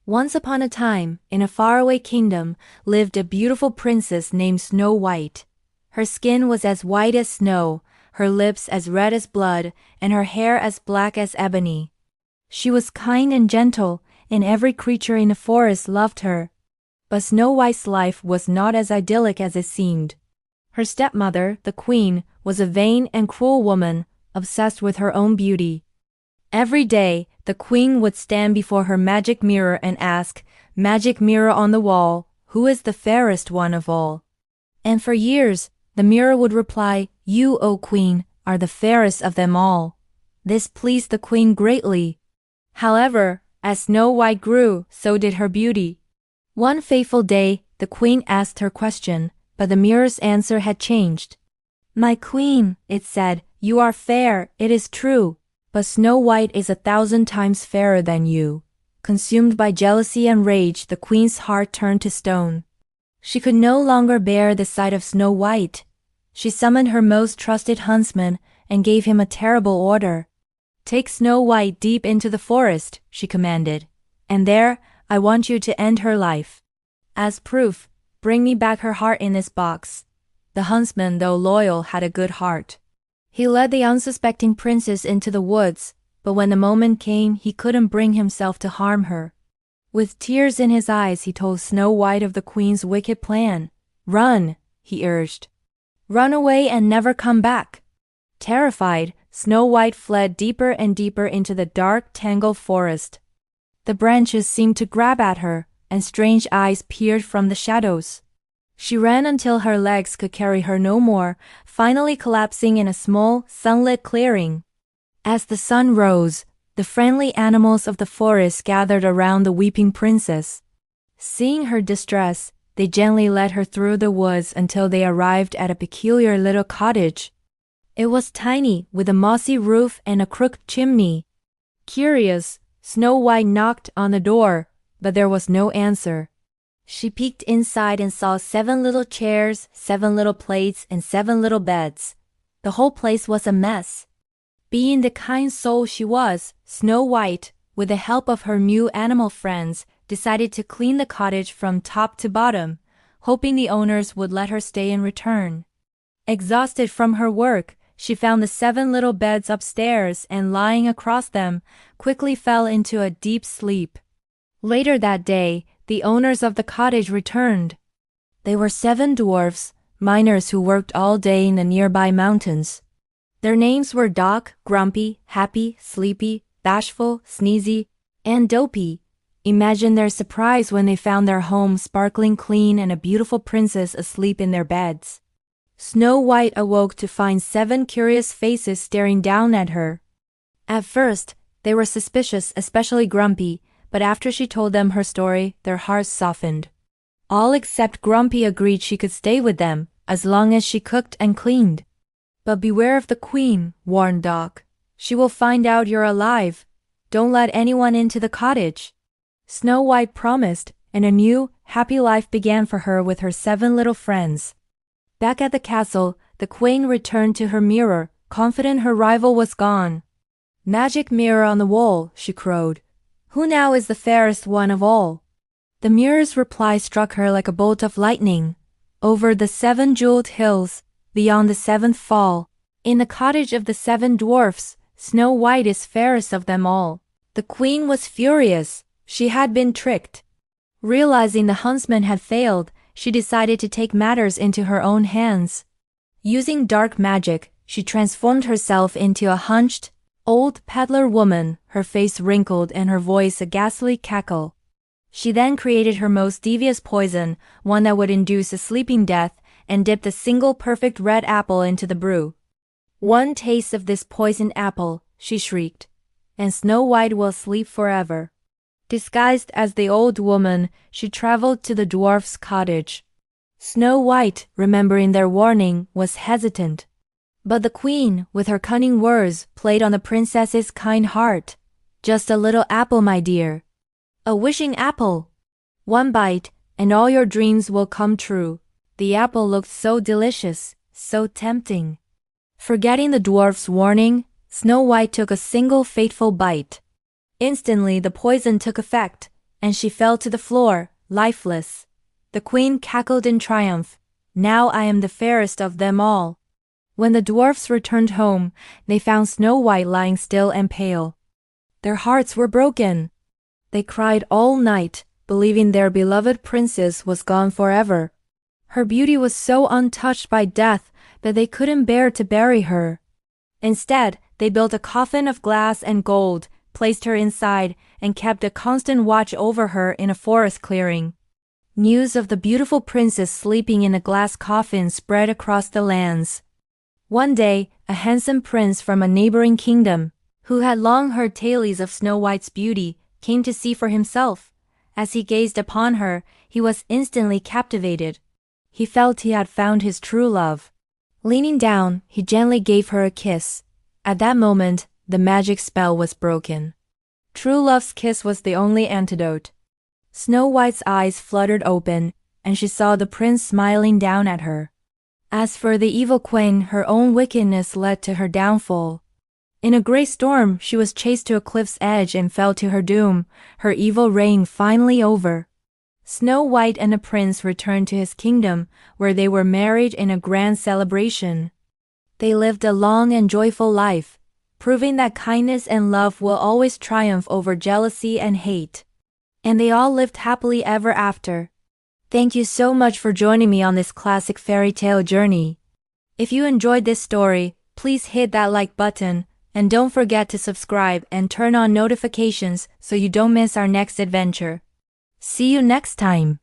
Once upon a time, in a faraway kingdom, lived a beautiful princess named Snow White. Her skin was as white as snow, her lips as red as blood, and her hair as black as ebony. She was kind and gentle, and every creature in the forest loved her. But Snow White's life was not as idyllic as it seemed. Her stepmother, the queen, was a vain and cruel woman, obsessed with her own beauty. Every day, the queen would stand before her magic mirror and ask, "Magic mirror on the wall, who is the fairest one of all?" And for years, the mirror would reply, "You, O queen, are the fairest of them all." This pleased the queen greatly. However, as Snow White grew, so did her beauty. One fateful day, the queen asked her question, but the mirror's answer had changed. "My queen," it said, "you are fair, it is true. But Snow White is 1,000 times fairer than you." Consumed by jealousy and rage, the queen's heart turned to stone. She could no longer bear the sight of Snow White. She summoned her most trusted huntsman and gave him a terrible order. "Take Snow White deep into the forest," she commanded, "and there I want you to end her life. As proof, bring me back her heart in this box." The huntsman, though loyal, had a good heart. He led the unsuspecting princess into the woods, but when the moment came, he couldn't bring himself to harm her. With tears in his eyes, he told Snow White of the queen's wicked plan. "Run," he urged. "Run away and never come back." Terrified, Snow White fled deeper and deeper into the dark, tangled forest. The branches seemed to grab at her, and strange eyes peered from the shadows. She ran until her legs could carry her no more, finally collapsing in a small, sunlit clearing. As the sun rose, the friendly animals of the forest gathered around the weeping princess. Seeing her distress, they gently led her through the woods until they arrived at a peculiar little cottage. It was tiny, with a mossy roof and a crooked chimney. Curious, Snow White knocked on the door, but there was no answer. She peeked inside and saw 7 little chairs, 7 little plates, and 7 little beds. The whole place was a mess. Being the kind soul she was, Snow White, with the help of her new animal friends, decided to clean the cottage from top to bottom, hoping the owners would let her stay in return. Exhausted from her work, she found the 7 little beds upstairs and, lying across them, quickly fell into a deep sleep. Later that day, the owners of the cottage returned. They were 7 dwarfs, miners who worked all day in the nearby mountains. Their names were Doc, Grumpy, Happy, Sleepy, Bashful, Sneezy, and Dopey. Imagine their surprise when they found their home sparkling clean and a beautiful princess asleep in their beds. Snow White awoke to find 7 curious faces staring down at her. At first, they were suspicious, especially Grumpy, but after she told them her story, their hearts softened. All except Grumpy agreed she could stay with them, as long as she cooked and cleaned. "But beware of the queen," warned Doc. "She will find out you're alive. Don't let anyone into the cottage." Snow White promised, and a new, happy life began for her with her 7 little friends. Back at the castle, the queen returned to her mirror, confident her rival was gone. "Magic mirror on the wall," she crowed. "Who now is the fairest one of all?" The mirror's reply struck her like a bolt of lightning. "Over the 7 jeweled hills, beyond the 7th fall, in the cottage of the 7 dwarfs, Snow White is fairest of them all." The queen was furious. She had been tricked. Realizing the huntsman had failed, she decided to take matters into her own hands. Using dark magic, she transformed herself into a hunched, old peddler woman, her face wrinkled and her voice a ghastly cackle. She then created her most devious poison, one that would induce a sleeping death, and dipped a single perfect red apple into the brew. "One taste of this poisoned apple," she shrieked, "and Snow White will sleep forever." Disguised as the old woman, she traveled to the dwarf's cottage. Snow White, remembering their warning, was hesitant. But the queen, with her cunning words, played on the princess's kind heart. "Just a little apple, my dear. A wishing apple. 1 bite, and all your dreams will come true." The apple looked so delicious, so tempting. Forgetting the dwarf's warning, Snow White took a single fateful bite. Instantly the poison took effect. and she fell to the floor, lifeless. The queen cackled in triumph. Now I am the fairest of them all. When the dwarfs returned home, they found Snow White lying still and pale. Their hearts were broken. They cried all night, believing their beloved princess was gone forever. Her beauty was so untouched by death that they couldn't bear to bury her. Instead, they built a coffin of glass and gold, placed her inside, and kept a constant watch over her in a forest clearing. News of the beautiful princess sleeping in a glass coffin spread across the lands. One day, a handsome prince from a neighboring kingdom, who had long heard tales of Snow White's beauty, came to see for himself. As he gazed upon her, he was instantly captivated. He felt he had found his true love. Leaning down, he gently gave her a kiss. At that moment, the magic spell was broken. True love's kiss was the only antidote. Snow White's eyes fluttered open, and she saw the prince smiling down at her. As for the evil queen, her own wickedness led to her downfall. In a great storm, she was chased to a cliff's edge and fell to her doom, her evil reign finally over. Snow White and the prince returned to his kingdom, where they were married in a grand celebration. They lived a long and joyful life, proving that kindness and love will always triumph over jealousy and hate. And they all lived happily ever after. Thank you so much for joining me on this classic fairy tale journey. If you enjoyed this story, please hit that like button, and don't forget to subscribe and turn on notifications so you don't miss our next adventure. See you next time.